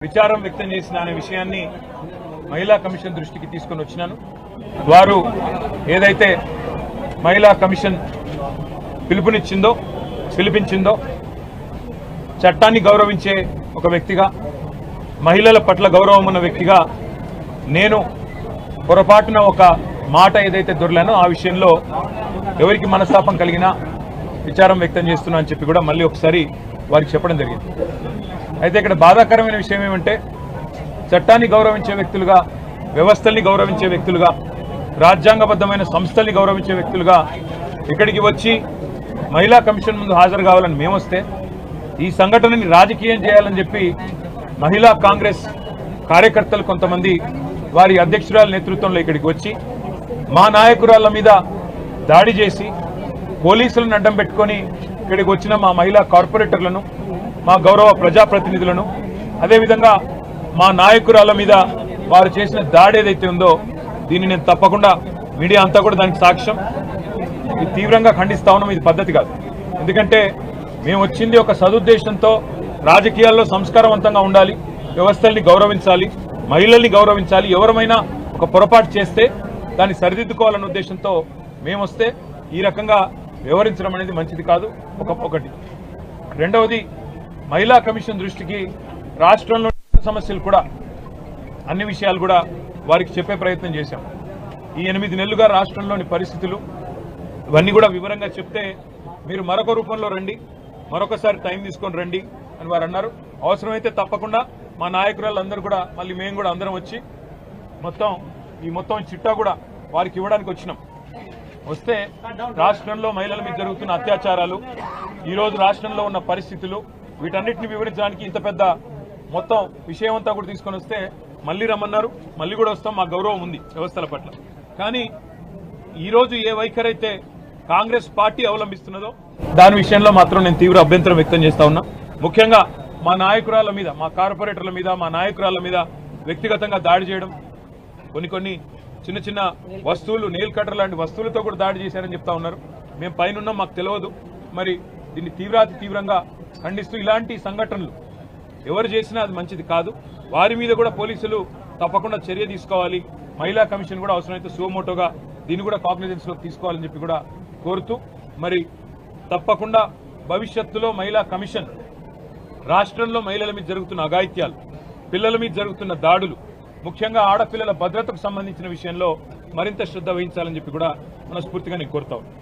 విచారం వ్యక్తం చేసిన అనే విషయాన్ని మహిళా కమిషన్ దృష్టికి తీసుకొని వచ్చినాను. వారు ఏదైతే మహిళా కమిషన్ పిలిపించిందో చట్టాన్ని గౌరవించే ఒక వ్యక్తిగా, మహిళల పట్ల గౌరవం ఉన్న వ్యక్తిగా నేను పొరపాటున ఒక మాట ఏదైతే దొరలానో ఆ విషయంలో ఎవరికి మనస్తాపం కలిగినా విచారం వ్యక్తం చేస్తున్నా అని చెప్పి కూడా మళ్ళీ ఒకసారి వారికి చెప్పడం జరిగింది. అయితే ఇక్కడ బాధాకరమైన విషయం ఏమంటే, చట్టాన్ని గౌరవించే వ్యక్తులుగా, వ్యవస్థల్ని గౌరవించే వ్యక్తులుగా, రాజ్యాంగబద్ధమైన సంస్థల్ని గౌరవించే వ్యక్తులుగా ఇక్కడికి వచ్చి మహిళా కమిషన్ ముందు హాజరు కావాలని మేమొస్తే ఈ సంఘటనని రాజకీయం చేయాలని చెప్పి మహిళా కాంగ్రెస్ కార్యకర్తలు కొంతమంది వారి అధ్యక్షురాల నేతృత్వంలో ఇక్కడికి వచ్చి మా నాయకురాళ్ల మీద దాడి చేసి పోలీసులను అడ్డం పెట్టుకొని ఇక్కడికి వచ్చిన మా మహిళా కార్పొరేటర్లను, మా గౌరవ ప్రజాప్రతినిధులను, అదేవిధంగా మా నాయకురాళ్ల మీద వారు చేసిన దాడి ఏదైతే ఉందో దీన్ని నేను తప్పకుండా, మీడియా అంతా కూడా దానికి సాక్ష్యం, ఇది తీవ్రంగా ఖండిస్తా ఉన్నాం. ఇది పద్ధతి కాదు. ఎందుకంటే మేము వచ్చింది ఒక సదుద్దేశంతో, రాజకీయాల్లో సంస్కారవంతంగా ఉండాలి, వ్యవస్థల్ని గౌరవించాలి, మహిళల్ని గౌరవించాలి, ఎవరమైనా ఒక పొరపాటు చేస్తే దాన్ని సరిదిద్దుకోవాలన్న ఉద్దేశంతో మేము వస్తే ఈ రకంగా వ్యవహరించడం అనేది మంచిది కాదు. ఒకటి. రెండవది, మహిళా కమిషన్ దృష్టికి రాష్ట్రంలో సమస్యలు కూడా, అన్ని విషయాలు కూడా వారికి చెప్పే ప్రయత్నం చేశాం. ఈ 8 నెలలుగా రాష్ట్రంలోని పరిస్థితులు ఇవన్నీ కూడా వివరంగా చెప్తే మీరు మరొక రూపంలో రండి, మరొకసారి టైం తీసుకొని రండి అని వారు అన్నారు. అవసరమైతే తప్పకుండా మా నాయకురాళ్ళందరూ కూడా మళ్ళీ మేము కూడా అందరం వచ్చి మొత్తం చిట్టా కూడా వారికి ఇవ్వడానికి వచ్చినాం. వస్తే రాష్ట్రంలో మహిళల మీద జరుగుతున్న అత్యాచారాలు, ఈరోజు రాష్ట్రంలో ఉన్న పరిస్థితులు, వీటన్నిటిని వివరించడానికి ఇంత పెద్ద మొత్తం విషయం అంతా కూడా తీసుకొని వస్తే మళ్ళీ రమ్మన్నారు. మళ్ళీ కూడా వస్తాం, మా గౌరవం ఉంది వ్యవస్థల పట్ల. కానీ ఈరోజు ఏ వైఖరి అయితే కాంగ్రెస్ పార్టీ అవలంబిస్తున్నదో దాని విషయంలో మాత్రం నేను తీవ్ర అభ్యంతరం వ్యక్తం చేస్తా ఉన్నా. ముఖ్యంగా మా నాయకురాళ్ల మీద, మా కార్పొరేటర్ల మీద, మా నాయకురాళ్ల మీద వ్యక్తిగతంగా దాడి చేయడం, కొన్ని చిన్న చిన్న వస్తువులు, నెయిల్ కటర్ లాంటి వస్తువులతో కూడా దాడి చేశారని చెప్తా ఉన్నారు. మేము పైన మాకు తెలియదు. మరి దీన్ని తీవ్రంగా ఖండిస్తూ ఇలాంటి సంఘటనలు ఎవరు చేసినా అది మంచిది కాదు. వారి మీద కూడా పోలీసులు తప్పకుండా చర్య తీసుకోవాలి. మహిళా కమిషన్ కూడా అవసరమైతే సుమోటోగా దీన్ని కూడా కాగ్నిజెన్స్ లోకి తీసుకోవాలని చెప్పి కూడా కోరుతూ, మరి తప్పకుండా భవిష్యత్తులో మహిళా కమిషన్ రాష్ట్రంలో మహిళల మీద జరుగుతున్న అఘాయిత్యాలు, పిల్లల మీద జరుగుతున్న దాడులు, ముఖ్యంగా ఆడపిల్లల భద్రతకు సంబంధించిన విషయంలో మరింత శ్రద్ధ వహించాలని చెప్పి కూడా మనస్ఫూర్తిగా నేను కోరుతా ఉన్నాను.